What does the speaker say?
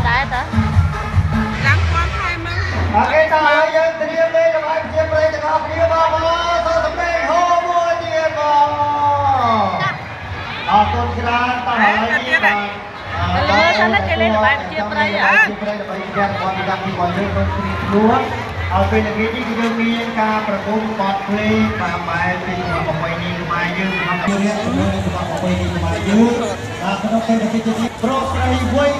ដែរតើចាំគាត់ថែមមកអូខេតើហើយយើងត្រៀមលេងរបស់ជាប្រេងទាំងអស់គ្នាបងប្អូនសូមសម្ដែងហូមួយទៀតបងអរគុណច្រើនតើហើយនេះបាទលើសិនគេលេងរបស់ជាប្រេងជាប្រេងដើម្បីជារបស់ពីដាក់ពីបងយើងទៅគ្នាខ្លួនឲ្យពេលនេះគឺយើងមានការប្រគំបទភ្លេងតាមបែបពីប្រពៃណីខ្មែរយើងក្នុងជំនឿរបស់ប្រពៃណីខ្មែរយើងក្នុងពេលនេះប្រស្រីវ័យ